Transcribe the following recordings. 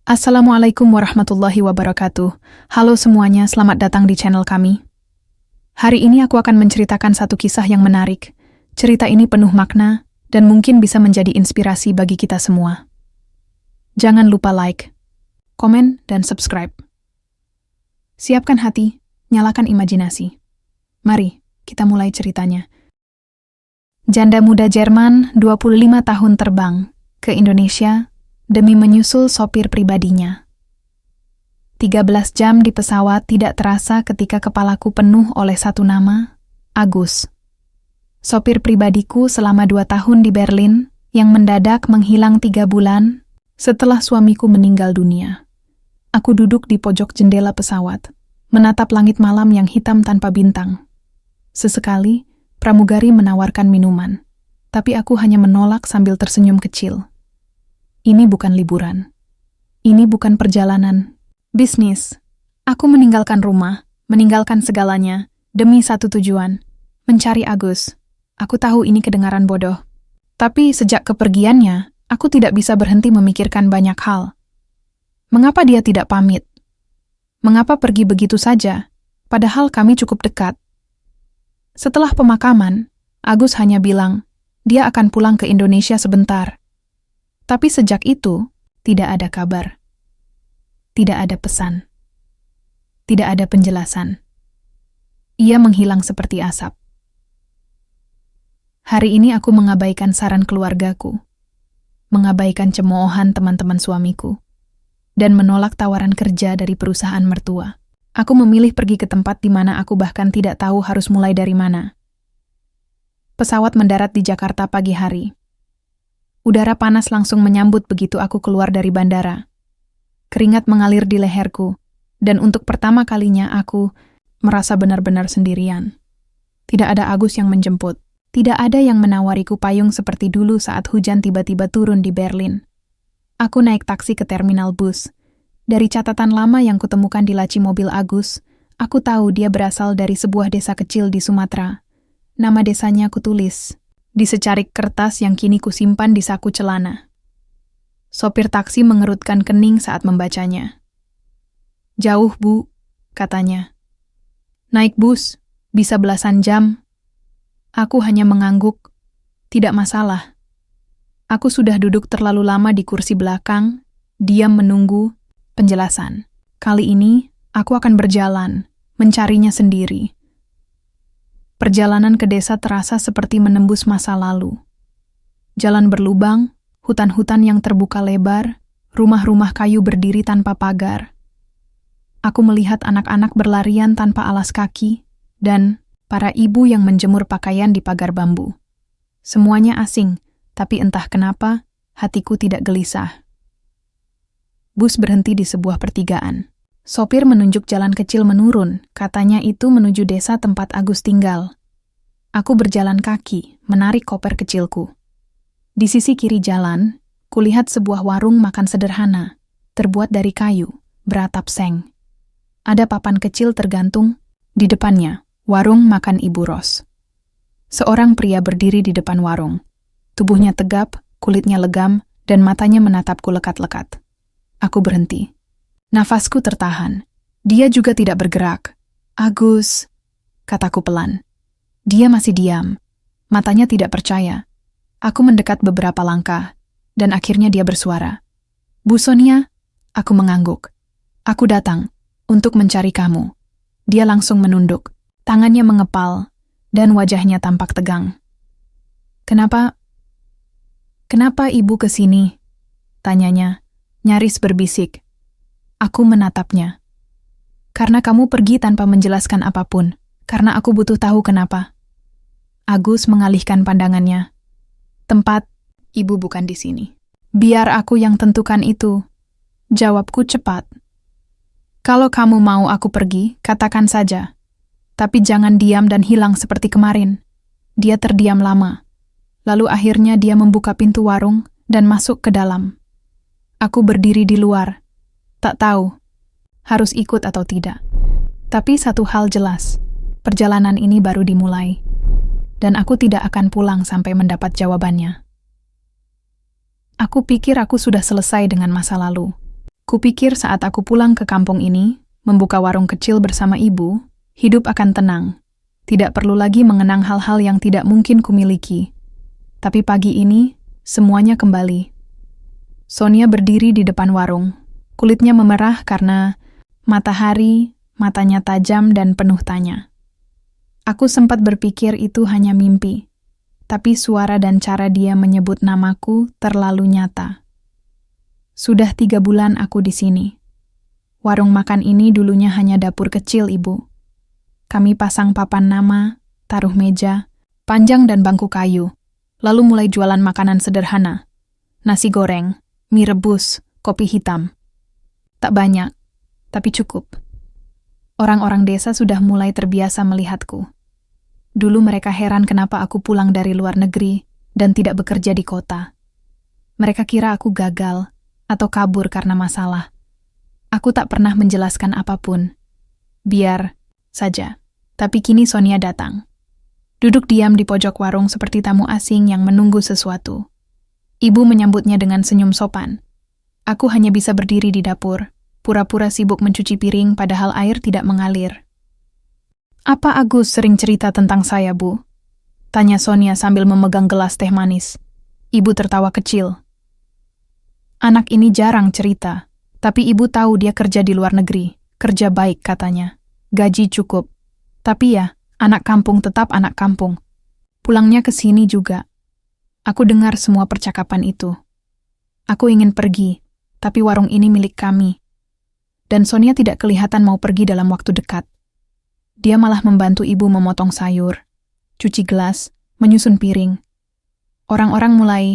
Assalamualaikum warahmatullahi wabarakatuh. Halo semuanya, selamat datang di channel kami. Hari ini aku akan menceritakan satu kisah yang menarik. Cerita ini penuh makna dan mungkin bisa menjadi inspirasi bagi kita semua. Jangan lupa like, komen, dan subscribe. Siapkan hati, nyalakan imajinasi. Mari, kita mulai ceritanya. Janda muda Jerman 25 tahun terbang ke Indonesia demi menyusul sopir pribadinya. 13 jam di pesawat tidak terasa ketika kepalaku penuh oleh satu nama, Agus. Sopir pribadiku selama 2 tahun di Berlin yang mendadak menghilang 3 bulan setelah suamiku meninggal dunia. Aku duduk di pojok jendela pesawat, menatap langit malam yang hitam tanpa bintang. Sesekali, pramugari menawarkan minuman, tapi aku hanya menolak sambil tersenyum kecil. Ini bukan liburan. Ini bukan perjalanan. Bisnis. Aku meninggalkan rumah, meninggalkan segalanya, demi satu tujuan. Mencari Agus. Aku tahu ini kedengaran bodoh. Tapi sejak kepergiannya, aku tidak bisa berhenti memikirkan banyak hal. Mengapa dia tidak pamit? Mengapa pergi begitu saja, padahal kami cukup dekat? Setelah pemakaman, Agus hanya bilang, dia akan pulang ke Indonesia sebentar. Tapi sejak itu, tidak ada kabar. Tidak ada pesan. Tidak ada penjelasan. Ia menghilang seperti asap. Hari ini aku mengabaikan saran keluargaku, mengabaikan cemoohan teman-teman suamiku, dan menolak tawaran kerja dari perusahaan mertua. Aku memilih pergi ke tempat di mana aku bahkan tidak tahu harus mulai dari mana. Pesawat mendarat di Jakarta pagi hari. Udara panas langsung menyambut begitu aku keluar dari bandara. Keringat mengalir di leherku, dan untuk pertama kalinya aku merasa benar-benar sendirian. Tidak ada Agus yang menjemput. Tidak ada yang menawariku payung seperti dulu saat hujan tiba-tiba turun di Berlin. Aku naik taksi ke terminal bus. Dari catatan lama yang kutemukan di laci mobil Agus, aku tahu dia berasal dari sebuah desa kecil di Sumatera. Nama desanya kutulis di secarik kertas yang kini kusimpan di saku celana. Sopir taksi mengerutkan kening saat membacanya. "Jauh, Bu," katanya. "Naik bus, bisa belasan jam." Aku hanya mengangguk. Tidak masalah. Aku sudah duduk terlalu lama di kursi belakang, diam menunggu penjelasan. Kali ini, aku akan berjalan, mencarinya sendiri. Perjalanan ke desa terasa seperti menembus masa lalu. Jalan berlubang, hutan-hutan yang terbuka lebar, rumah-rumah kayu berdiri tanpa pagar. Aku melihat anak-anak berlarian tanpa alas kaki, dan para ibu yang menjemur pakaian di pagar bambu. Semuanya asing, tapi entah kenapa, hatiku tidak gelisah. Bus berhenti di sebuah pertigaan. Sopir menunjuk jalan kecil menurun, katanya itu menuju desa tempat Agus tinggal. Aku berjalan kaki, menarik koper kecilku. Di sisi kiri jalan, kulihat sebuah warung makan sederhana, terbuat dari kayu, beratap seng. Ada papan kecil tergantung, di depannya, warung makan Ibu Ros. Seorang pria berdiri di depan warung. Tubuhnya tegap, kulitnya legam, dan matanya menatapku lekat-lekat. Aku berhenti. Nafasku tertahan. Dia juga tidak bergerak. "Agus," kataku pelan. Dia masih diam. Matanya tidak percaya. Aku mendekat beberapa langkah, dan akhirnya dia bersuara. "Bu Sonia," aku mengangguk. "Aku datang untuk mencari kamu." Dia langsung menunduk. Tangannya mengepal, dan wajahnya tampak tegang. Kenapa Ibu ke sini?" tanyanya, nyaris berbisik. Aku menatapnya. "Karena kamu pergi tanpa menjelaskan apapun, karena aku butuh tahu kenapa." Agus mengalihkan pandangannya. "Tempat Ibu bukan di sini." "Biar aku yang tentukan itu," jawabku cepat. "Kalau kamu mau aku pergi, katakan saja. Tapi jangan diam dan hilang seperti kemarin." Dia terdiam lama. Lalu akhirnya dia membuka pintu warung dan masuk ke dalam. Aku berdiri di luar. Tak tahu harus ikut atau tidak. Tapi satu hal jelas, perjalanan ini baru dimulai. Dan aku tidak akan pulang sampai mendapat jawabannya. Aku pikir aku sudah selesai dengan masa lalu. Kupikir saat aku pulang ke kampung ini, membuka warung kecil bersama ibu, hidup akan tenang. Tidak perlu lagi mengenang hal-hal yang tidak mungkin kumiliki. Tapi pagi ini, semuanya kembali. Sonia berdiri di depan warung. Kulitnya memerah karena matahari, matanya tajam dan penuh tanya. Aku sempat berpikir itu hanya mimpi. Tapi suara dan cara dia menyebut namaku terlalu nyata. Sudah 3 bulan aku di sini. Warung makan ini dulunya hanya dapur kecil, Ibu. Kami pasang papan nama, taruh meja, panjang dan bangku kayu. Lalu mulai jualan makanan sederhana. Nasi goreng, mie rebus, kopi hitam. Tak banyak, tapi cukup. Orang-orang desa sudah mulai terbiasa melihatku. Dulu mereka heran kenapa aku pulang dari luar negeri dan tidak bekerja di kota. Mereka kira aku gagal atau kabur karena masalah. Aku tak pernah menjelaskan apapun. Biar saja. Tapi kini Sonia datang. Duduk diam di pojok warung seperti tamu asing yang menunggu sesuatu. Ibu menyambutnya dengan senyum sopan. Aku hanya bisa berdiri di dapur, pura-pura sibuk mencuci piring padahal air tidak mengalir. "Apa Agus sering cerita tentang saya, Bu?" Tanya Sonia sambil memegang gelas teh manis. Ibu tertawa kecil. "Anak ini jarang cerita, tapi ibu tahu dia kerja di luar negeri. Kerja baik katanya. Gaji cukup. Tapi ya, anak kampung tetap anak kampung. Pulangnya ke sini juga." Aku dengar semua percakapan itu. Aku ingin pergi, tapi warung ini milik kami. Dan Sonia tidak kelihatan mau pergi dalam waktu dekat. Dia malah membantu ibu memotong sayur, cuci gelas, menyusun piring. Orang-orang mulai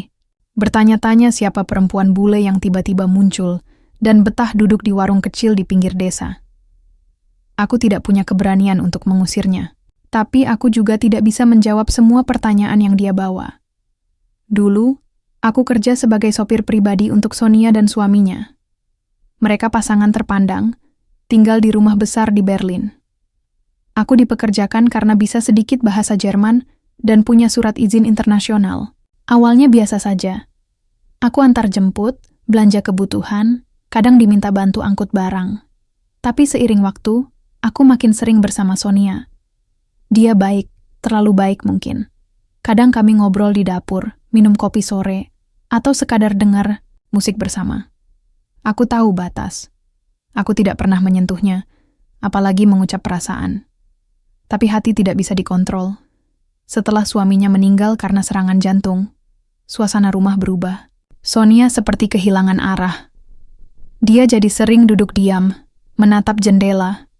bertanya-tanya siapa perempuan bule yang tiba-tiba muncul dan betah duduk di warung kecil di pinggir desa. Aku tidak punya keberanian untuk mengusirnya, tapi aku juga tidak bisa menjawab semua pertanyaan yang dia bawa. Dulu, aku kerja sebagai sopir pribadi untuk Sonia dan suaminya. Mereka pasangan terpandang, tinggal di rumah besar di Berlin. Aku dipekerjakan karena bisa sedikit bahasa Jerman dan punya surat izin internasional. Awalnya biasa saja. Aku antar jemput, belanja kebutuhan, kadang diminta bantu angkut barang. Tapi seiring waktu, aku makin sering bersama Sonia. Dia baik, terlalu baik mungkin. Kadang kami ngobrol di dapur, minum kopi sore, atau sekadar dengar musik bersama. Aku tahu batas. Aku tidak pernah menyentuhnya, apalagi mengucap perasaan. Tapi hati tidak bisa dikontrol. Setelah suaminya meninggal karena serangan jantung, suasana rumah berubah. Sonia seperti kehilangan arah. Dia jadi sering duduk diam, menatap jendela.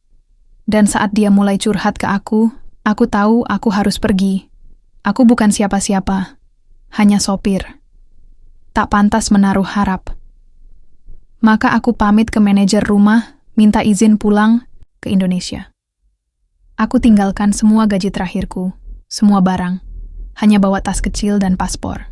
Dan saat dia mulai curhat ke aku tahu aku harus pergi. Aku bukan siapa-siapa, hanya sopir. Tak pantas menaruh harap. Maka aku pamit ke manajer rumah, minta izin pulang ke Indonesia. Aku tinggalkan semua gaji terakhirku, semua barang, hanya bawa tas kecil dan paspor.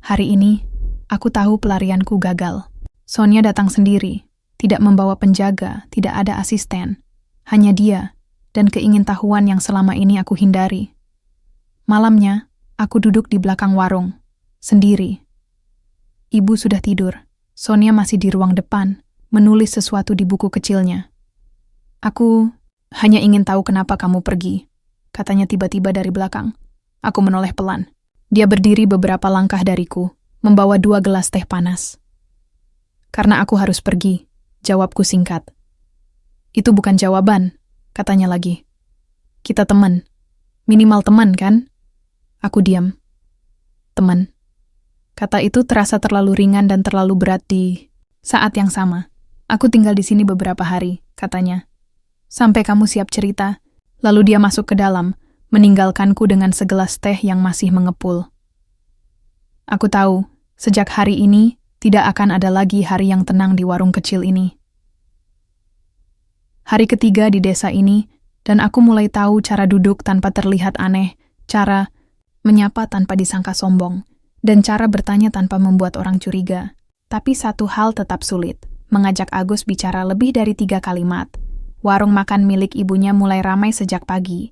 Hari ini, aku tahu pelarianku gagal. Sonia datang sendiri, tidak membawa penjaga, tidak ada asisten. Hanya dia dan keingintahuan yang selama ini aku hindari. Malamnya, aku duduk di belakang warung, sendiri. Ibu sudah tidur. Sonia masih di ruang depan, menulis sesuatu di buku kecilnya. "Aku hanya ingin tahu kenapa kamu pergi," katanya tiba-tiba dari belakang. Aku menoleh pelan. Dia berdiri beberapa langkah dariku, membawa 2 gelas teh panas. "Karena aku harus pergi," jawabku singkat. "Itu bukan jawaban," katanya lagi. "Kita teman. Minimal teman, kan?" Aku diam. "Teman." Kata itu terasa terlalu ringan dan terlalu berat di saat yang sama. "Aku tinggal di sini beberapa hari," katanya. "Sampai kamu siap cerita." Lalu dia masuk ke dalam, meninggalkanku dengan segelas teh yang masih mengepul. Aku tahu, sejak hari ini, tidak akan ada lagi hari yang tenang di warung kecil ini. Hari ketiga di desa ini, dan aku mulai tahu cara duduk tanpa terlihat aneh, cara menyapa tanpa disangka sombong, dan cara bertanya tanpa membuat orang curiga. Tapi satu hal tetap sulit, mengajak Agus bicara lebih dari 3 kalimat. Warung makan milik ibunya mulai ramai sejak pagi.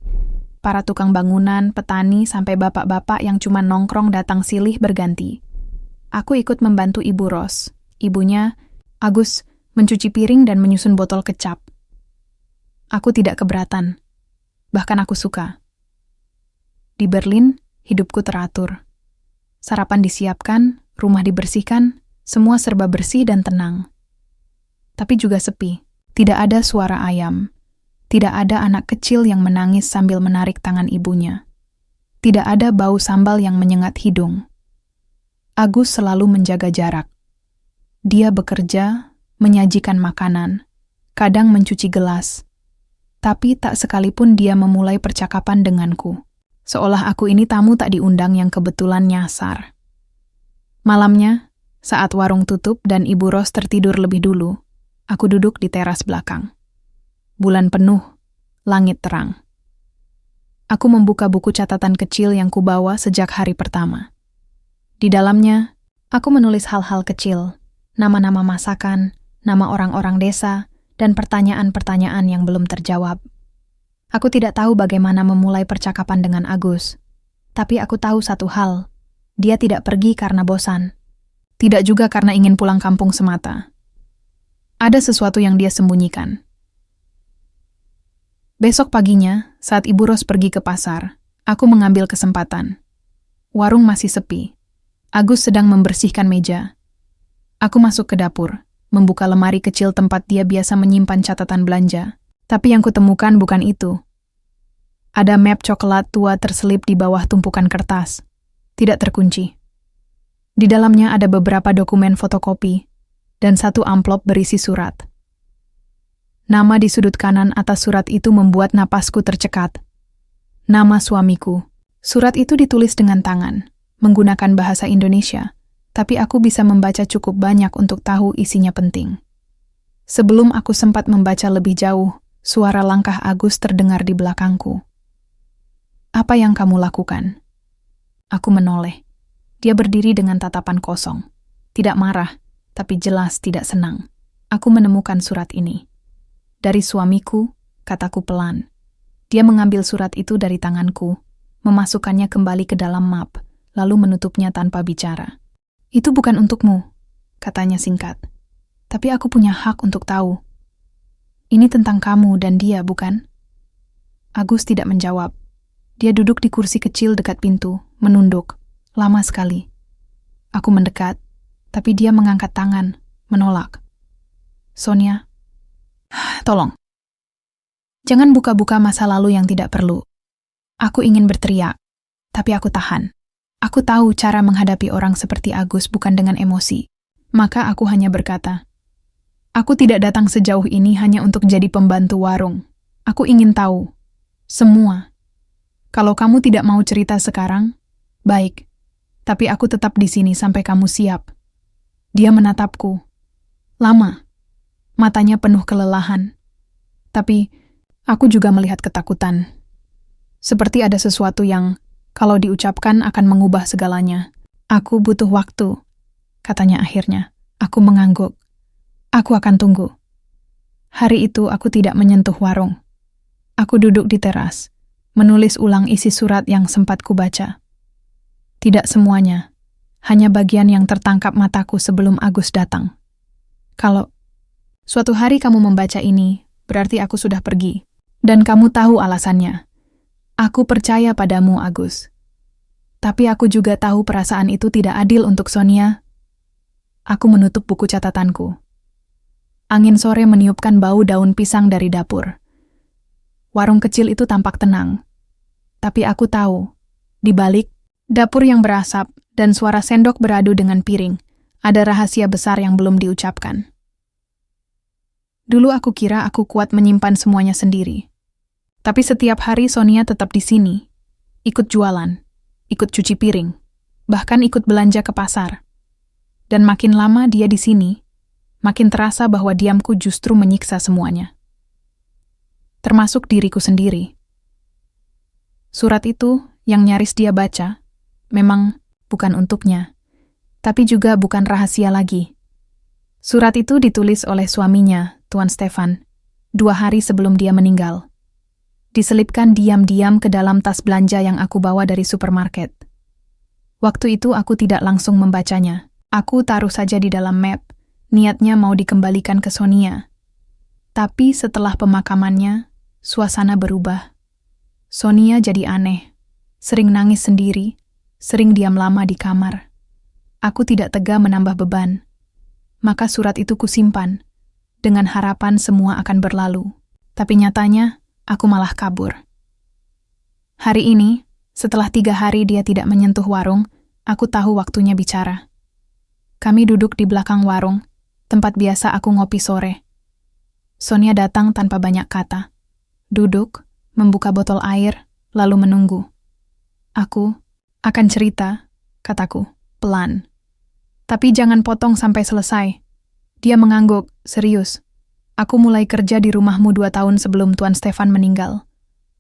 Para tukang bangunan, petani, sampai bapak-bapak yang cuma nongkrong datang silih berganti. Aku ikut membantu Ibu Ros. Ibunya, Agus mencuci piring dan menyusun botol kecap. Aku tidak keberatan. Bahkan aku suka. Di Berlin, hidupku teratur. Sarapan disiapkan, rumah dibersihkan, semua serba bersih dan tenang. Tapi juga sepi. Tidak ada suara ayam. Tidak ada anak kecil yang menangis sambil menarik tangan ibunya. Tidak ada bau sambal yang menyengat hidung. Agus selalu menjaga jarak. Dia bekerja, menyajikan makanan, kadang mencuci gelas. Tapi tak sekalipun dia memulai percakapan denganku. Seolah aku ini tamu tak diundang yang kebetulan nyasar. Malamnya, saat warung tutup dan Ibu Ros tertidur lebih dulu, aku duduk di teras belakang. Bulan penuh, langit terang. Aku membuka buku catatan kecil yang kubawa sejak hari pertama. Di dalamnya, aku menulis hal-hal kecil, nama-nama masakan, nama orang-orang desa, dan pertanyaan-pertanyaan yang belum terjawab. Aku tidak tahu bagaimana memulai percakapan dengan Agus. Tapi aku tahu satu hal, dia tidak pergi karena bosan. Tidak juga karena ingin pulang kampung semata. Ada sesuatu yang dia sembunyikan. Besok paginya, saat Ibu Ros pergi ke pasar, aku mengambil kesempatan. Warung masih sepi. Agus sedang membersihkan meja. Aku masuk ke dapur, membuka lemari kecil tempat dia biasa menyimpan catatan belanja. Tapi yang kutemukan bukan itu. Ada map coklat tua terselip di bawah tumpukan kertas. Tidak terkunci. Di dalamnya ada beberapa dokumen fotokopi dan satu amplop berisi surat. Nama di sudut kanan atas surat itu membuat napasku tercekat. Nama suamiku. Surat itu ditulis dengan tangan, menggunakan bahasa Indonesia, tapi aku bisa membaca cukup banyak untuk tahu isinya penting. Sebelum aku sempat membaca lebih jauh, suara langkah Agus terdengar di belakangku. "Apa yang kamu lakukan?" Aku menoleh. Dia berdiri dengan tatapan kosong. Tidak marah, tapi jelas tidak senang. Aku menemukan surat ini. "Dari suamiku," kataku pelan. Dia mengambil surat itu dari tanganku, memasukkannya kembali ke dalam map, lalu menutupnya tanpa bicara. "Itu bukan untukmu," katanya singkat. "Tapi aku punya hak untuk tahu. Ini tentang kamu dan dia, bukan?" Agus tidak menjawab. Dia duduk di kursi kecil dekat pintu, menunduk. Lama sekali. Aku mendekat, tapi dia mengangkat tangan, menolak. "Sonia, tolong. Jangan buka-buka masa lalu yang tidak perlu." Aku ingin berteriak, tapi aku tahan. Aku tahu cara menghadapi orang seperti Agus bukan dengan emosi. Maka aku hanya berkata, "Aku tidak datang sejauh ini hanya untuk jadi pembantu warung. Aku ingin tahu. Semua. Kalau kamu tidak mau cerita sekarang, baik. Tapi aku tetap di sini sampai kamu siap." Dia menatapku. Lama. Matanya penuh kelelahan. Tapi aku juga melihat ketakutan. Seperti ada sesuatu yang, kalau diucapkan akan mengubah segalanya. "Aku butuh waktu," katanya akhirnya. Aku mengangguk. "Aku akan tunggu." Hari itu aku tidak menyentuh warung. Aku duduk di teras, menulis ulang isi surat yang sempat kubaca. Tidak semuanya, hanya bagian yang tertangkap mataku sebelum Agus datang. "Kalau suatu hari kamu membaca ini, berarti aku sudah pergi. Dan kamu tahu alasannya. Aku percaya padamu, Agus. Tapi aku juga tahu perasaan itu tidak adil untuk Sonia." Aku menutup buku catatanku. Angin sore meniupkan bau daun pisang dari dapur. Warung kecil itu tampak tenang. Tapi aku tahu, di balik dapur yang berasap dan suara sendok beradu dengan piring, ada rahasia besar yang belum diucapkan. Dulu aku kira aku kuat menyimpan semuanya sendiri. Tapi setiap hari Sonia tetap di sini, ikut jualan, ikut cuci piring, bahkan ikut belanja ke pasar. Dan makin lama dia di sini, makin terasa bahwa diamku justru menyiksa semuanya. Termasuk diriku sendiri. Surat itu, yang nyaris dia baca, memang bukan untuknya, tapi juga bukan rahasia lagi. Surat itu ditulis oleh suaminya, Tuan Stefan, 2 hari sebelum dia meninggal. Diselipkan diam-diam ke dalam tas belanja yang aku bawa dari supermarket. Waktu itu aku tidak langsung membacanya. Aku taruh saja di dalam map, Niatnya mau dikembalikan ke Sonia. Tapi setelah pemakamannya, suasana berubah. Sonia jadi aneh, sering nangis sendiri, sering diam lama di kamar. Aku tidak tega menambah beban. Maka surat itu kusimpan, dengan harapan semua akan berlalu. Tapi nyatanya, aku malah kabur. Hari ini, setelah 3 hari dia tidak menyentuh warung, aku tahu waktunya bicara. Kami duduk di belakang warung, tempat biasa aku ngopi sore. Sonia datang tanpa banyak kata. Duduk, membuka botol air, lalu menunggu. Aku akan cerita, kataku, pelan. Tapi jangan potong sampai selesai. Dia mengangguk, serius. Aku mulai kerja di rumahmu 2 tahun sebelum Tuan Stefan meninggal.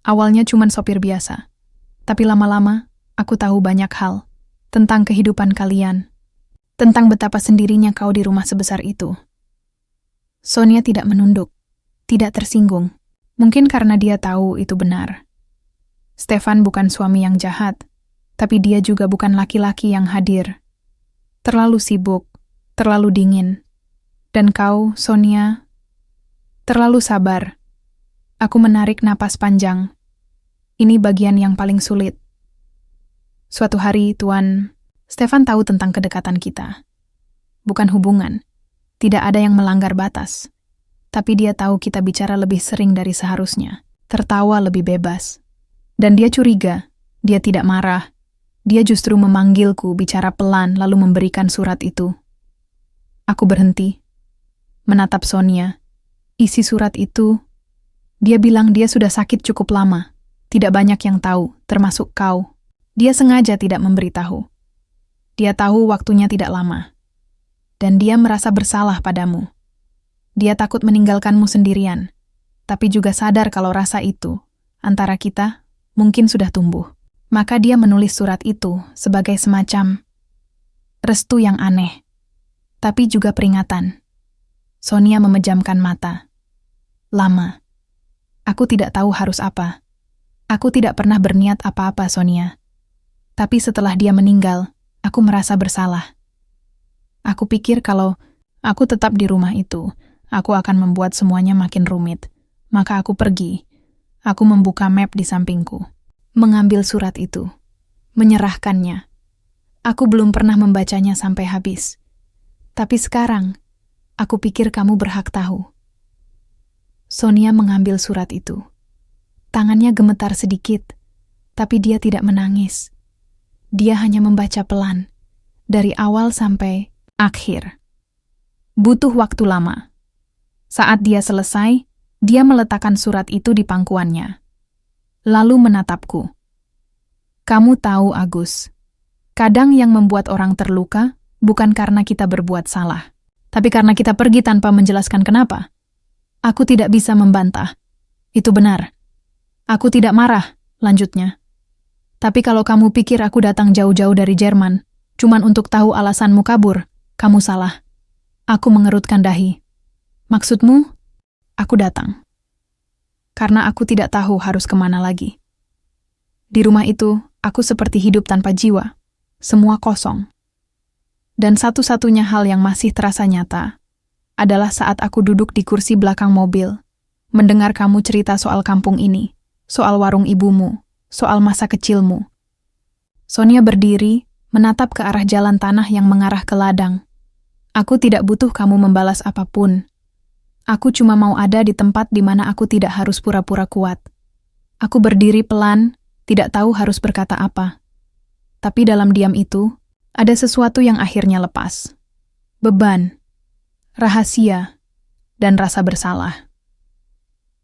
Awalnya cuman sopir biasa. Tapi lama-lama, aku tahu banyak hal. Tentang kehidupan kalian. Tentang betapa sendirinya kau di rumah sebesar itu. Sonia tidak menunduk. Tidak tersinggung. Mungkin karena dia tahu itu benar. Stefan bukan suami yang jahat. Tapi dia juga bukan laki-laki yang hadir. Terlalu sibuk. Terlalu dingin. Dan kau, Sonia, terlalu sabar. Aku menarik napas panjang. Ini bagian yang paling sulit. Suatu hari, Tuan, Stefan tahu tentang kedekatan kita. Bukan hubungan. Tidak ada yang melanggar batas. Tapi dia tahu kita bicara lebih sering dari seharusnya. Tertawa lebih bebas. Dan dia curiga. Dia tidak marah. Dia justru memanggilku bicara pelan lalu memberikan surat itu. Aku berhenti. Menatap Sonia. Isi surat itu, dia bilang dia sudah sakit cukup lama. Tidak banyak yang tahu, termasuk kau. Dia sengaja tidak memberitahu. Dia tahu waktunya tidak lama. Dan dia merasa bersalah padamu. Dia takut meninggalkanmu sendirian. Tapi juga sadar kalau rasa itu, antara kita, mungkin sudah tumbuh. Maka dia menulis surat itu sebagai semacam restu yang aneh. Tapi juga peringatan. Sonia memejamkan mata. Lama. Aku tidak tahu harus apa. Aku tidak pernah berniat apa-apa, Sonia. Tapi setelah dia meninggal, aku merasa bersalah. Aku pikir kalau aku tetap di rumah itu, aku akan membuat semuanya makin rumit. Maka aku pergi. Aku membuka map di sampingku. Mengambil surat itu. Menyerahkannya. Aku belum pernah membacanya sampai habis. Tapi sekarang, aku pikir kamu berhak tahu. Sonia mengambil surat itu. Tangannya gemetar sedikit, tapi dia tidak menangis. Dia hanya membaca pelan, dari awal sampai akhir. Butuh waktu lama. Saat dia selesai, dia meletakkan surat itu di pangkuannya. Lalu menatapku. Kamu tahu, Agus, kadang yang membuat orang terluka bukan karena kita berbuat salah, tapi karena kita pergi tanpa menjelaskan kenapa. Aku tidak bisa membantah. Itu benar. Aku tidak marah, lanjutnya. Tapi kalau kamu pikir aku datang jauh-jauh dari Jerman, cuman untuk tahu alasanmu kabur, kamu salah. Aku mengerutkan dahi. Maksudmu? Aku datang. Karena aku tidak tahu harus kemana lagi. Di rumah itu, aku seperti hidup tanpa jiwa. Semua kosong. Dan satu-satunya hal yang masih terasa nyata adalah saat aku duduk di kursi belakang mobil, mendengar kamu cerita soal kampung ini, soal warung ibumu, soal masa kecilmu. Sonia berdiri, menatap ke arah jalan tanah yang mengarah ke ladang. Aku tidak butuh kamu membalas apapun. Aku cuma mau ada di tempat di mana aku tidak harus pura-pura kuat. Aku berdiri pelan, tidak tahu harus berkata apa. Tapi dalam diam itu, ada sesuatu yang akhirnya lepas. Beban. Rahasia, dan rasa bersalah.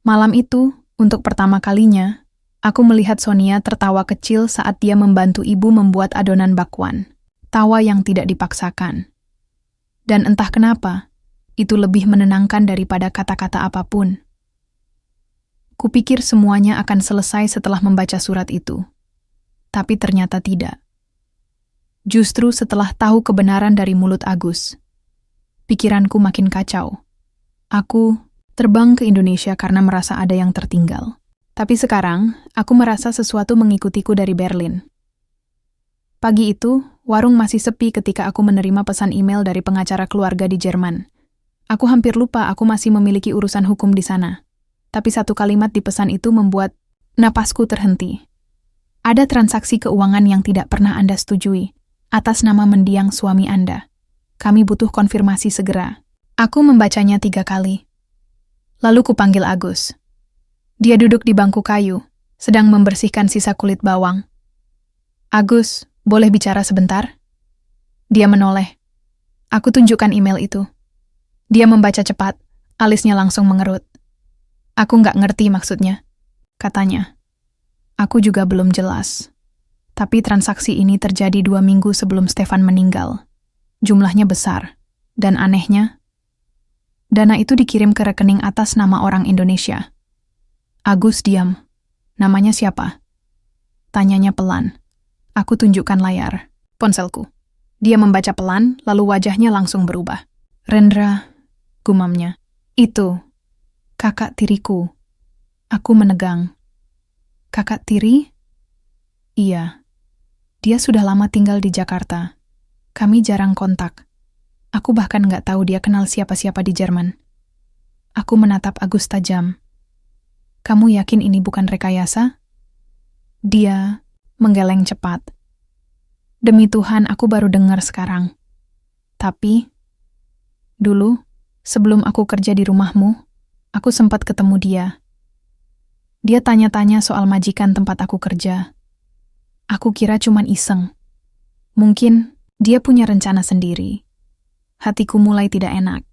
Malam itu, untuk pertama kalinya, aku melihat Sonia tertawa kecil saat dia membantu ibu membuat adonan bakwan. Tawa yang tidak dipaksakan. Dan entah kenapa, itu lebih menenangkan daripada kata-kata apapun. Kupikir semuanya akan selesai setelah membaca surat itu. Tapi ternyata tidak. Justru setelah tahu kebenaran dari mulut Agus, pikiranku makin kacau. Aku terbang ke Indonesia karena merasa ada yang tertinggal. Tapi sekarang, aku merasa sesuatu mengikutiku dari Berlin. Pagi itu, warung masih sepi ketika aku menerima pesan email dari pengacara keluarga di Jerman. Aku hampir lupa aku masih memiliki urusan hukum di sana. Tapi satu kalimat di pesan itu membuat napasku terhenti. Ada transaksi keuangan yang tidak pernah Anda setujui, atas nama mendiang suami Anda. Kami butuh konfirmasi segera. Aku membacanya 3 kali. Lalu kupanggil Agus. Dia duduk di bangku kayu, sedang membersihkan sisa kulit bawang. Agus, boleh bicara sebentar? Dia menoleh. Aku tunjukkan email itu. Dia membaca cepat, alisnya langsung mengerut. Aku nggak ngerti maksudnya, katanya. Aku juga belum jelas. Tapi transaksi ini terjadi 2 minggu sebelum Stefan meninggal. Jumlahnya besar. Dan anehnya, dana itu dikirim ke rekening atas nama orang Indonesia. Agus diam. Namanya siapa? Tanyanya pelan. Aku tunjukkan layar. Ponselku. Dia membaca pelan, lalu wajahnya langsung berubah. Rendra, gumamnya. Itu. Kakak tiriku. Aku menegang. Kakak tiri? Iya. Dia sudah lama tinggal di Jakarta. Kami jarang kontak. Aku bahkan nggak tahu dia kenal siapa-siapa di Jerman. Aku menatap Agus tajam. Kamu yakin ini bukan rekayasa? Dia menggeleng cepat. Demi Tuhan, aku baru dengar sekarang. Tapi, dulu, sebelum aku kerja di rumahmu, aku sempat ketemu dia. Dia tanya-tanya soal majikan tempat aku kerja. Aku kira cuman iseng. Mungkin dia punya rencana sendiri. Hatiku mulai tidak enak.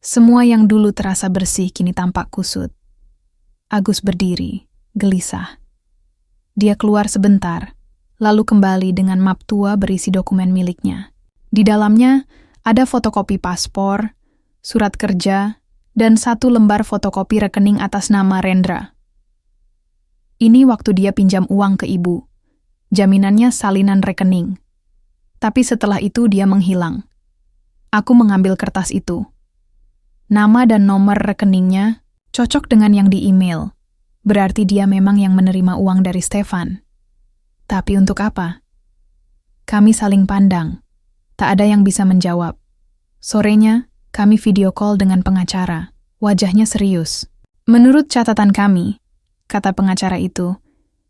Semua yang dulu terasa bersih kini tampak kusut. Agus berdiri, gelisah. Dia keluar sebentar, lalu kembali dengan map tua berisi dokumen miliknya. Di dalamnya ada fotokopi paspor, surat kerja, dan 1 lembar fotokopi rekening atas nama Rendra. Ini waktu dia pinjam uang ke ibu. Jaminannya salinan rekening. Tapi setelah itu dia menghilang. Aku mengambil kertas itu. Nama dan nomor rekeningnya cocok dengan yang di email. Berarti dia memang yang menerima uang dari Stefan. Tapi untuk apa? Kami saling pandang. Tak ada yang bisa menjawab. Sorenya, kami video call dengan pengacara. Wajahnya serius. Menurut catatan kami, kata pengacara itu,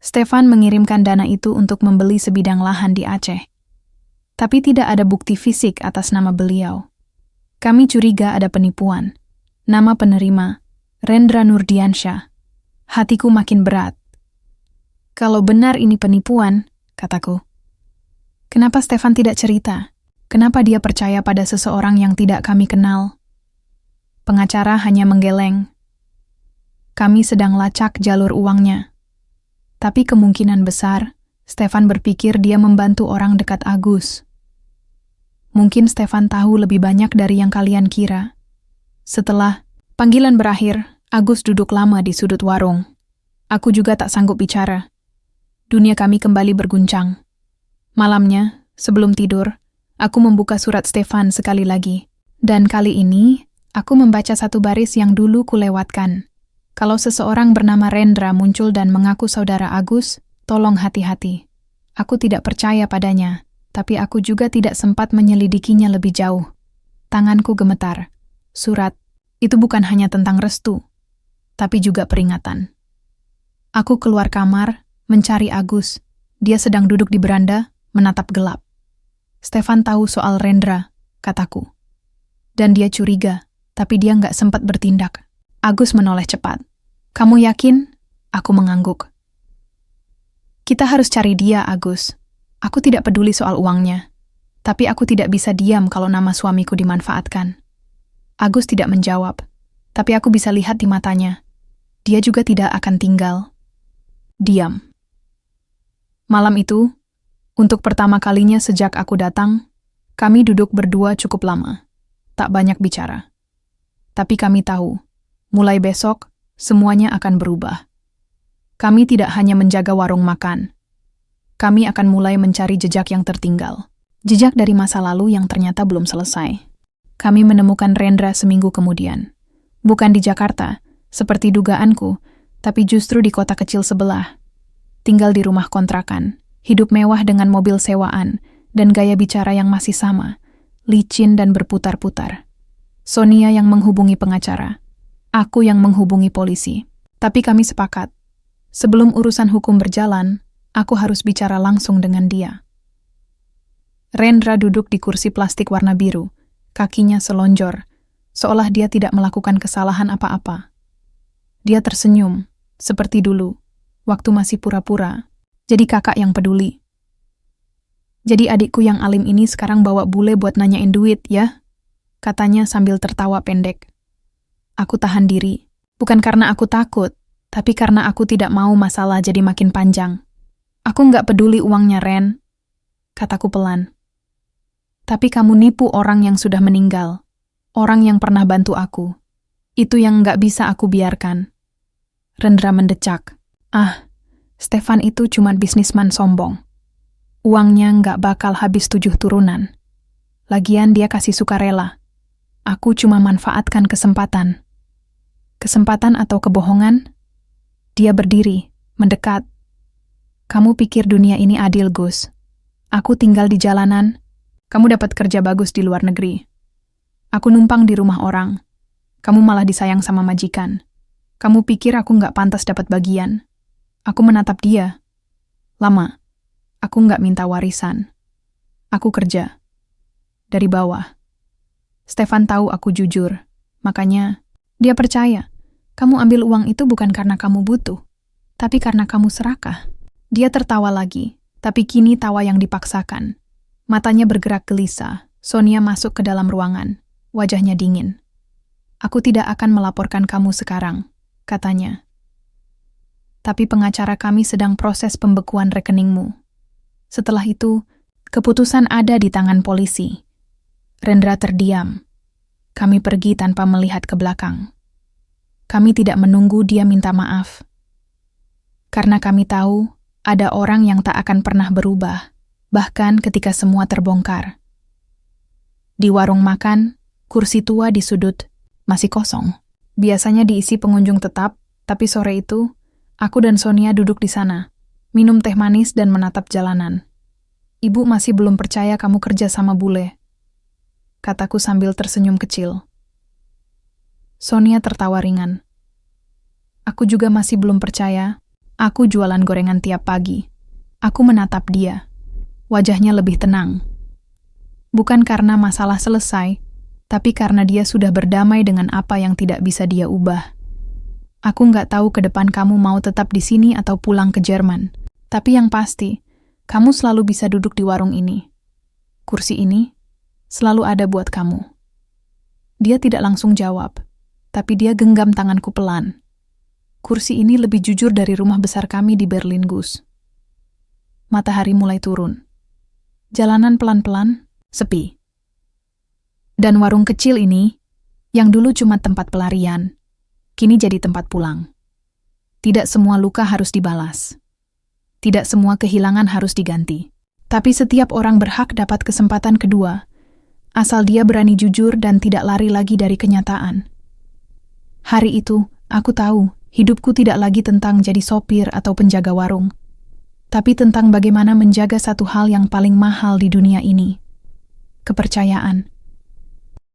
Stefan mengirimkan dana itu untuk membeli sebidang lahan di Aceh. Tapi tidak ada bukti fisik atas nama beliau. Kami curiga ada penipuan. Nama penerima, Rendra Nurdiansyah. Hatiku makin berat. Kalau benar ini penipuan, kataku. Kenapa Stefan tidak cerita? Kenapa dia percaya pada seseorang yang tidak kami kenal? Pengacara hanya menggeleng. Kami sedang lacak jalur uangnya. Tapi kemungkinan besar, Stefan berpikir dia membantu orang dekat Agus. Mungkin Stefan tahu lebih banyak dari yang kalian kira. Setelah panggilan berakhir, Agus duduk lama di sudut warung. Aku juga tak sanggup bicara. Dunia kami kembali berguncang. Malamnya, sebelum tidur, aku membuka surat Stefan sekali lagi. Dan kali ini, aku membaca 1 baris yang dulu kulewatkan. Kalau seseorang bernama Rendra muncul dan mengaku saudara Agus, tolong hati-hati. Aku tidak percaya padanya, tapi aku juga tidak sempat menyelidikinya lebih jauh. Tanganku gemetar. Surat, itu bukan hanya tentang restu, tapi juga peringatan. Aku keluar kamar, mencari Agus. Dia sedang duduk di beranda, menatap gelap. Stefan tahu soal Rendra, kataku. Dan dia curiga, tapi dia nggak sempat bertindak. Agus menoleh cepat. Kamu yakin? Aku mengangguk. Kita harus cari dia, Agus. Aku tidak peduli soal uangnya. Tapi aku tidak bisa diam kalau nama suamiku dimanfaatkan. Agus tidak menjawab. Tapi aku bisa lihat di matanya. Dia juga tidak akan tinggal. Diam. Malam itu, untuk pertama kalinya sejak aku datang, kami duduk berdua cukup lama. Tak banyak bicara. Tapi kami tahu, mulai besok, semuanya akan berubah. Kami tidak hanya menjaga warung makan. Kami akan mulai mencari jejak yang tertinggal. Jejak dari masa lalu yang ternyata belum selesai. Kami menemukan Rendra seminggu kemudian. Bukan di Jakarta, seperti dugaanku, tapi justru di kota kecil sebelah. Tinggal di rumah kontrakan, hidup mewah dengan mobil sewaan, dan gaya bicara yang masih sama, licin dan berputar-putar. Sonia yang menghubungi pengacara. Aku yang menghubungi polisi. Tapi kami sepakat. Sebelum urusan hukum berjalan, aku harus bicara langsung dengan dia. Rendra duduk di kursi plastik warna biru. Kakinya selonjor, seolah dia tidak melakukan kesalahan apa-apa. Dia tersenyum, seperti dulu, waktu masih pura-pura, jadi kakak yang peduli. Jadi adikku yang alim ini sekarang bawa bule buat nanyain duit, ya? Katanya sambil tertawa pendek. Aku tahan diri, bukan karena aku takut, tapi karena aku tidak mau masalah jadi makin panjang. Aku nggak peduli uangnya, Ren, kataku pelan. Tapi kamu nipu orang yang sudah meninggal, orang yang pernah bantu aku. Itu yang nggak bisa aku biarkan. Rendra mendecak. Stefan itu cuma bisnisman sombong. Uangnya nggak bakal habis 7 turunan. Lagian dia kasih sukarela. Aku cuma manfaatkan kesempatan. Kesempatan atau kebohongan? Dia berdiri, mendekat. Kamu pikir dunia ini adil, Gus? Aku tinggal di jalanan, kamu dapat kerja bagus di luar negeri. Aku numpang di rumah orang, kamu malah disayang sama majikan. Kamu pikir aku nggak pantas dapat bagian? Aku menatap dia. Lama, aku nggak minta warisan. Aku kerja. Dari bawah. Stefan tahu aku jujur, makanya dia percaya. Kamu ambil uang itu bukan karena kamu butuh, tapi karena kamu serakah. Dia tertawa lagi, tapi kini tawa yang dipaksakan. Matanya bergerak gelisah. Sonia masuk ke dalam ruangan. Wajahnya dingin. Aku tidak akan melaporkan kamu sekarang, katanya. Tapi pengacara kami sedang proses pembekuan rekeningmu. Setelah itu, keputusan ada di tangan polisi. Rendra terdiam. Kami pergi tanpa melihat ke belakang. Kami tidak menunggu dia minta maaf. Karena kami tahu ada orang yang tak akan pernah berubah, bahkan ketika semua terbongkar. Di warung makan, kursi tua di sudut masih kosong. Biasanya diisi pengunjung tetap, tapi sore itu, aku dan Sonia duduk di sana, minum teh manis dan menatap jalanan. Ibu masih belum percaya kamu kerja sama bule, kataku sambil tersenyum kecil. Sonia tertawa ringan. Aku juga masih belum percaya. Aku jualan gorengan tiap pagi. Aku menatap dia. Wajahnya lebih tenang. Bukan karena masalah selesai, tapi karena dia sudah berdamai dengan apa yang tidak bisa dia ubah. Aku nggak tahu ke depan kamu mau tetap di sini atau pulang ke Jerman. Tapi yang pasti, kamu selalu bisa duduk di warung ini. Kursi ini selalu ada buat kamu. Dia tidak langsung jawab. Tapi dia genggam tanganku pelan. Kursi ini lebih jujur dari rumah besar kami di Berlin, Gus. Matahari mulai turun. Jalanan pelan-pelan, sepi. Dan warung kecil ini, yang dulu cuma tempat pelarian, kini jadi tempat pulang. Tidak semua luka harus dibalas. Tidak semua kehilangan harus diganti. Tapi setiap orang berhak dapat kesempatan kedua, asal dia berani jujur dan tidak lari lagi dari kenyataan. Hari itu, aku tahu, hidupku tidak lagi tentang jadi sopir atau penjaga warung, tapi tentang bagaimana menjaga satu hal yang paling mahal di dunia ini. Kepercayaan.